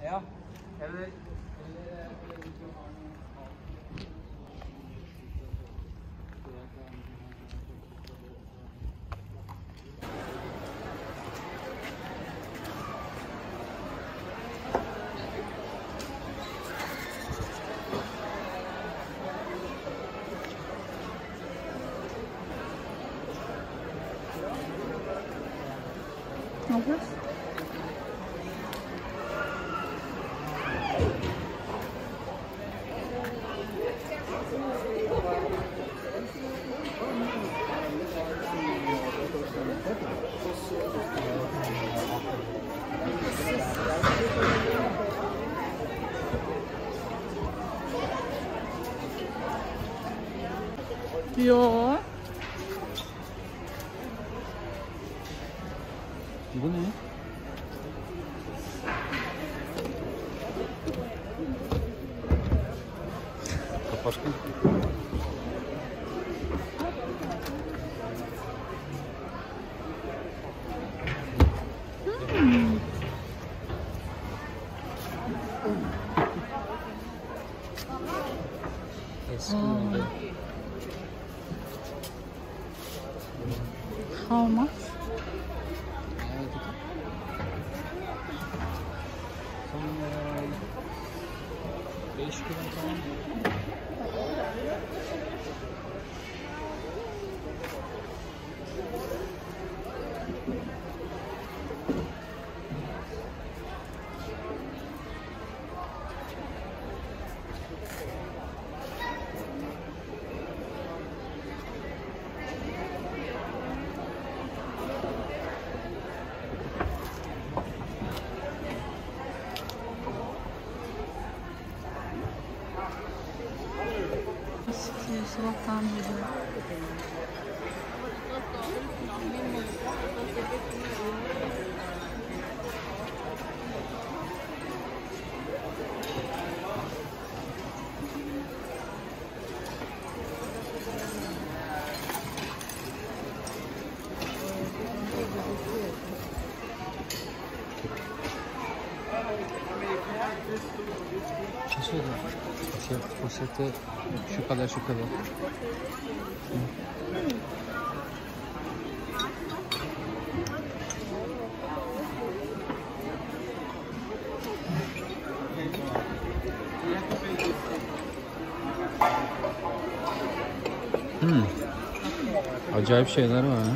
Ja. Eller Ne yapıyorsun? Yo. bu ne? Kapattım. Eski oldu. How much? Sonra 5 kilo falan. Sabahtan beri. Poşete şu kadar şu kadar. Acayip şeyler var ha.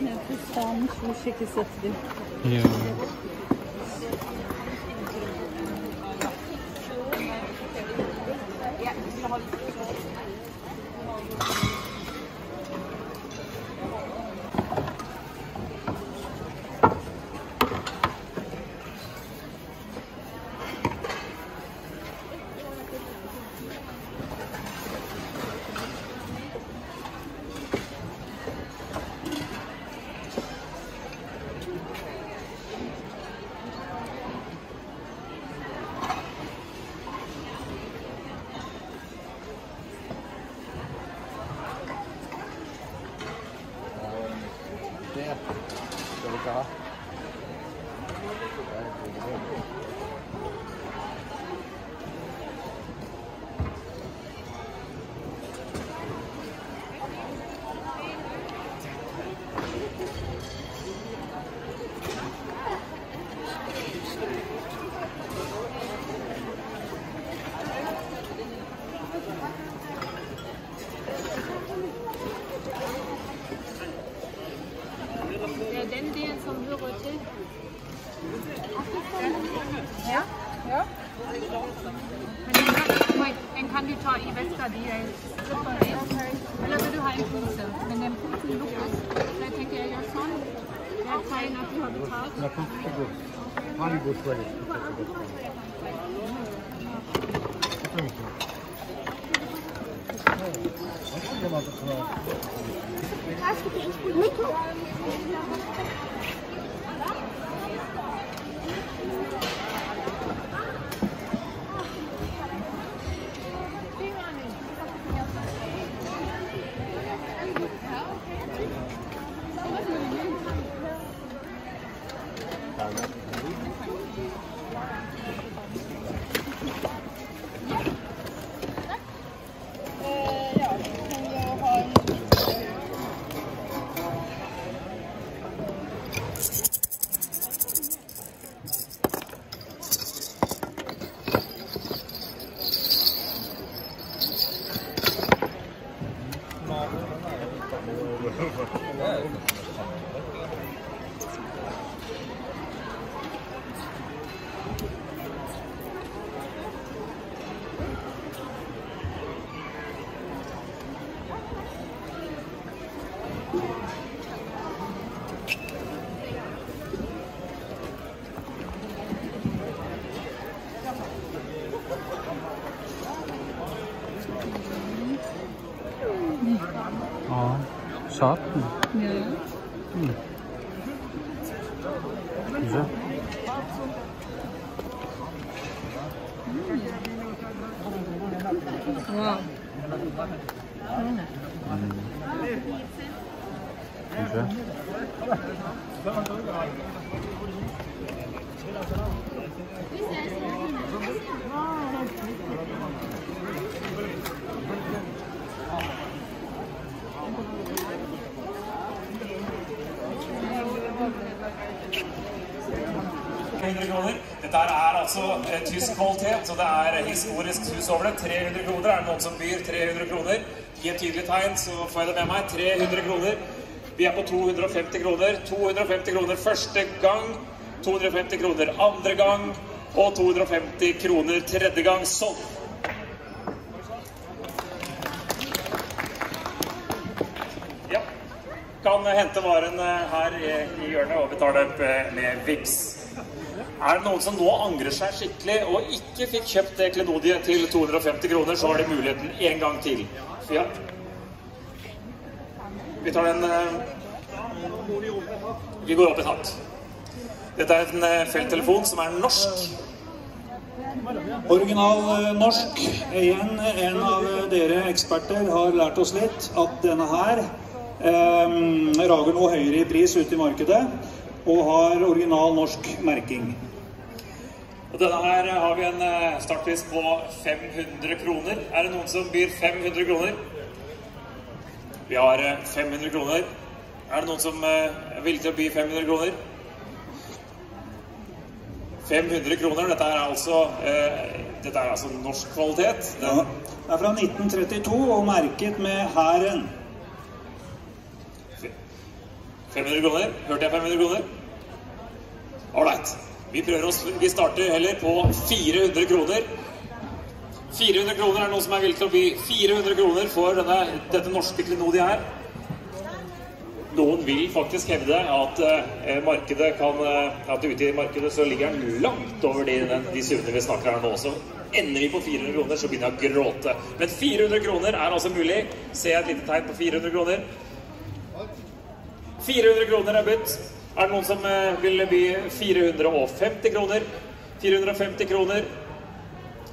Nefes almış bu şekilde satılıyor. Ya. Skal du ikke ha? Den del som hører til. Ja. Ja. Den kan du ta i veska di. Eller vil du ha en pose? Men den posen lukkes. Så jeg tenker jeg gjør sånn. Det er tegn at du har betalt. La pompe c'est beau. Haribo toilette. Ja, satt. Ja. Güzel. Wow. Güzel. Dette er altså tysk kvalitet, så det er historisk hus over det. 300 kroner. Er det noen som byr 300 kroner? Gi et tydelig tegn, så får jeg det med meg. 300 kroner. Vi er på 250 kroner. 250 kroner første gang. 250 kroner andre gang. Og 250 kroner tredje gang. Sånn. Ja. Kan hente varen her i hjørnet og betale med Vipps. Er det noen som nå angrer seg skikkelig og ikke fikk kjøpt det klenodiet til 250 kroner, så har de muligheten en gang til. Ja. Vi tar den... Vi går opp et hakk. Dette er en felttelefon som er norsk. Original norsk. Igjen, en av dere eksperter har lært oss litt at denne her rager noe høyere i pris ute i markedet og har original norsk merking. Og denne her har vi en startpris på 500 kroner. Er det noen som byr 500 kroner? Vi har 500 kroner. Er det noen som er villig til å by 500 kroner? 500 kroner, dette er altså norsk kvalitet. Ja. Det er fra 1932 og merket med hæren. 500 kroner? Hørte jeg 500 kroner? Alright. Vi starter heller på 400 kroner. 400 kroner er noen som er villig til å by 400 kroner for dette norske klenodiet her. Noen vil faktisk hevde at ute i markedet så ligger den langt over de summene vi snakker her nå. Så ender vi på 400 kroner, så begynner jeg å gråte. Men 400 kroner er altså mulig. Ser jeg et lite tegn på 400 kroner? 400 kroner er bytt. Er det noen som vil by 450 kroner? 450 kroner.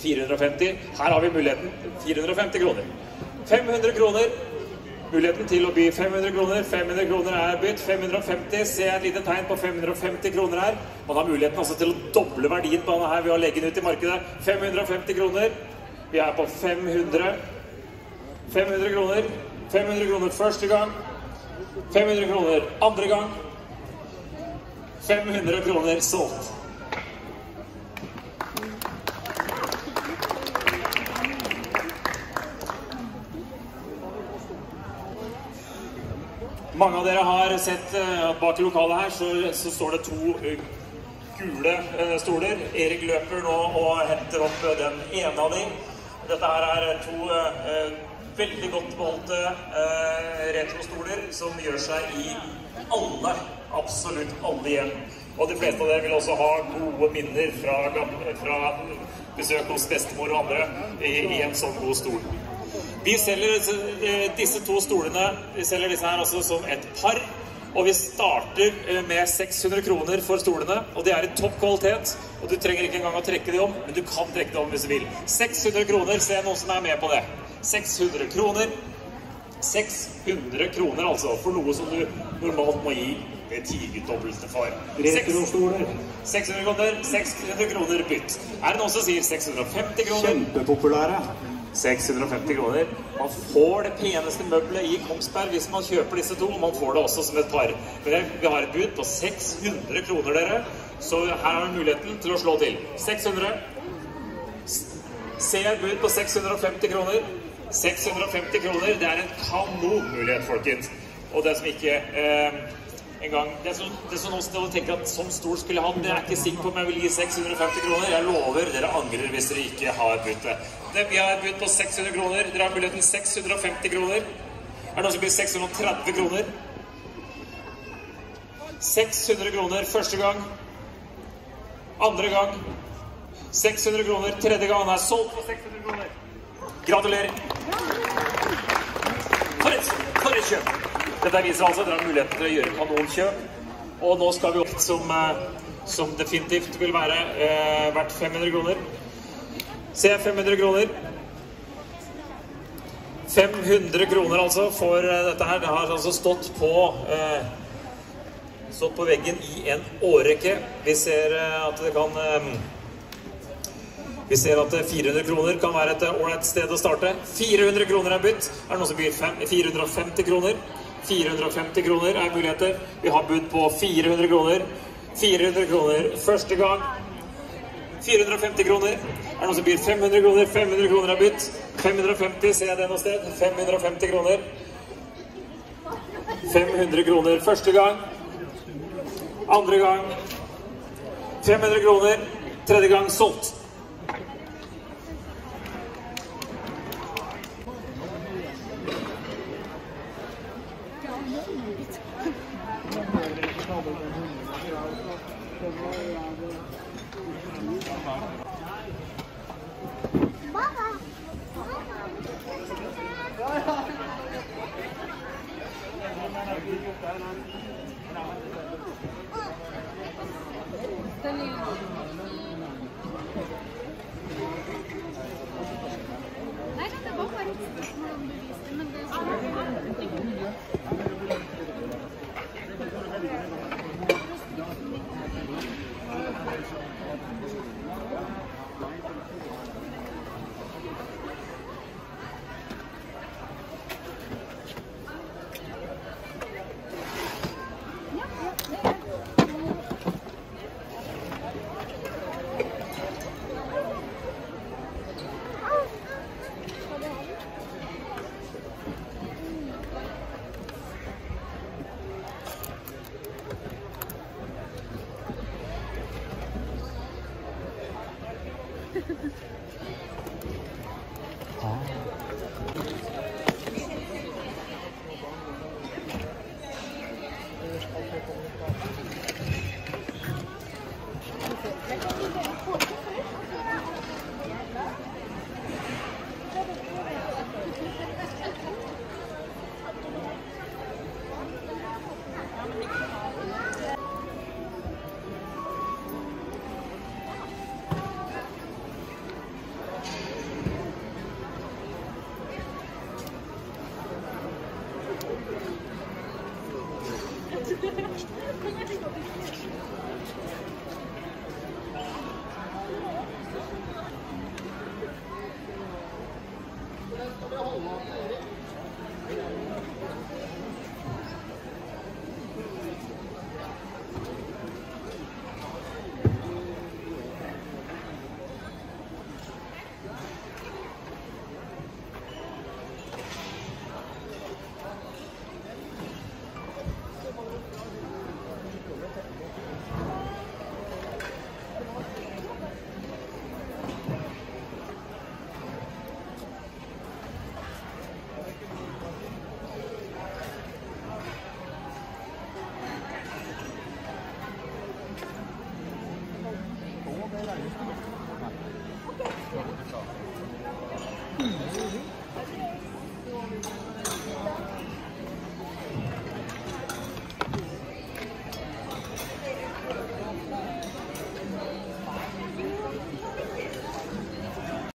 450. Her har vi muligheten. 450 kroner. 500 kroner. muligheten til å by 500 kroner. 500 kroner er bytt. 550. Se et lite tegn på 550 kroner her. Man har muligheten altså til å doble verdien på denne her ved å legge den ut i markedet. 550 kroner. Vi er på 500. 500 kroner. 500 kroner første gang. 500 kroner andre gang. 500 kroner solgt. Mange av dere har sett at bak i lokalet her så står det 2 gule stoler. Erik løper nå og henter opp den ene av dem. Dette her er 2 veldig godt beholdte retrostoler som gjør seg i alle, absolutt alle hjem. Og de fleste av dere vil også ha gode minner fra besøk hos bestemor og andre i en sånn god stol. Vi selger disse 2 stolene, vi selger disse her altså som et par, og vi starter med 600 kroner for stolene, og det er i topp kvalitet, og du trenger ikke engang å trekke de om, men du kan trekke de om hvis du vil. 600 kroner, se noen som er med på det. 600 kroner. 600 kroner altså, for noe som du normalt må gi det 10-dobbelte for. Retrostoler. 600 kroner, 600 kroner bytt. Er det noen som sier 650 kroner? Kjempepopulære. 650 kroner. Man får det peneste møbelet i Kongsberg hvis man kjøper disse 2, og man får det også som et par. Men vi har et bud på 600 kroner, dere. Så her har vi muligheten til å slå til. 600. Se et bud på 650 kroner. 650 kroner, det er en kanonmulighet, folkens. Og det som ikke engang, det er sånn også når du tenker at sånn stol skulle jeg ha, dere er ikke sikker på om jeg vil gi 650 kroner. Jeg lover, dere angrer hvis dere ikke har byttet. Vi har et bud på 600 kroner. Dere har muligheten 650 kroner. Er det noen som blir 630 kroner? 600 kroner første gang. Andre gang. 600 kroner. Tredje gang er solgt på 600 kroner. Gratulerer. For et kjøp. Dette viser altså at dere har muligheten til å gjøre kanonkjøp. Og nå skal vi opp som definitivt vil være verdt 500 kroner. Se 500 kroner. 500 kroner altså for dette her. Det har altså stått på veggen i en årrekke. Vi ser at det kan... Vi ser at 400 kroner kan være et ordentlig sted å starte. 400 kroner er bytt. Er det noen som blir 450 kroner? 450 kroner er muligheter. Vi har bud på 400 kroner. 400 kroner første gang. 450 kroner. Er det noen som blir 500 kroner? 500 kroner er bytt. 550, ser jeg det noe sted? 550 kroner. 500 kroner første gang. Andre gang. 500 kroner. Tredje gang solgt.